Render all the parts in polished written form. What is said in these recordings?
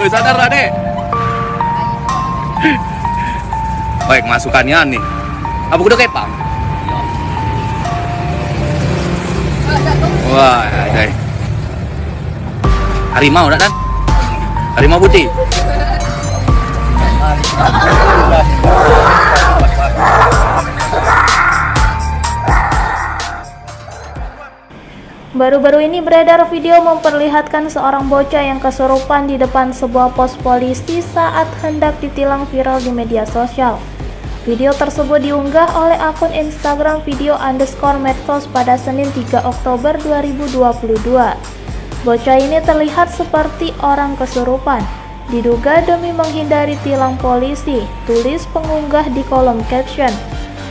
Sadar Adek. Baik, masukannya nih. Apa udah kepang? Wah, ada. Harimau dah kan? Harimau putih. Baru-baru ini beredar video memperlihatkan seorang bocah yang kesurupan di depan sebuah pos polisi saat hendak ditilang viral di media sosial. Video tersebut diunggah oleh akun Instagram video_medsos pada Senin 3 Oktober 2022. Bocah ini terlihat seperti orang kesurupan, diduga demi menghindari tilang polisi, tulis pengunggah di kolom caption.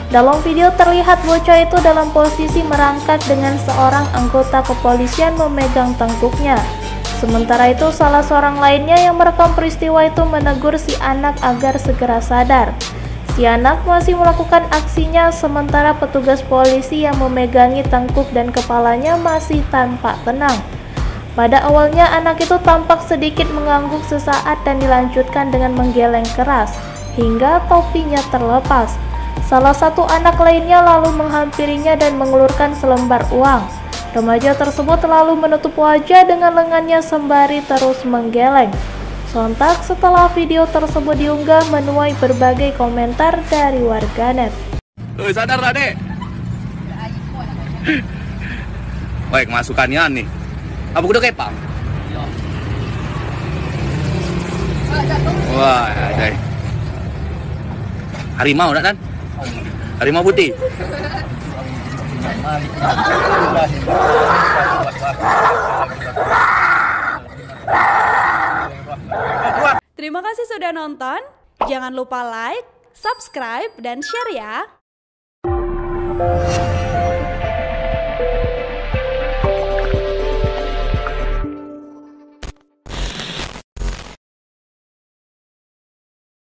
Dalam video terlihat bocah itu dalam posisi merangkak dengan seorang anggota kepolisian memegang tengkuknya. Sementara itu salah seorang lainnya yang merekam peristiwa itu menegur si anak agar segera sadar. Si anak masih melakukan aksinya sementara petugas polisi yang memegangi tengkuk dan kepalanya masih tampak tenang. Pada awalnya anak itu tampak sedikit mengangguk sesaat dan dilanjutkan dengan menggeleng keras hingga topinya terlepas. Salah satu anak lainnya lalu menghampirinya dan mengelurkan selembar uang. Remaja tersebut lalu menutup wajah dengan lengannya sembari terus menggeleng. Sontak setelah video tersebut diunggah menuai berbagai komentar dari warganet. Sadar Adek. Baik, masukannya nih. Apa udah kepang? Wah, ada. Harimau dah kan? Harimau putih. Terima kasih sudah nonton. Jangan lupa like, subscribe, dan share ya.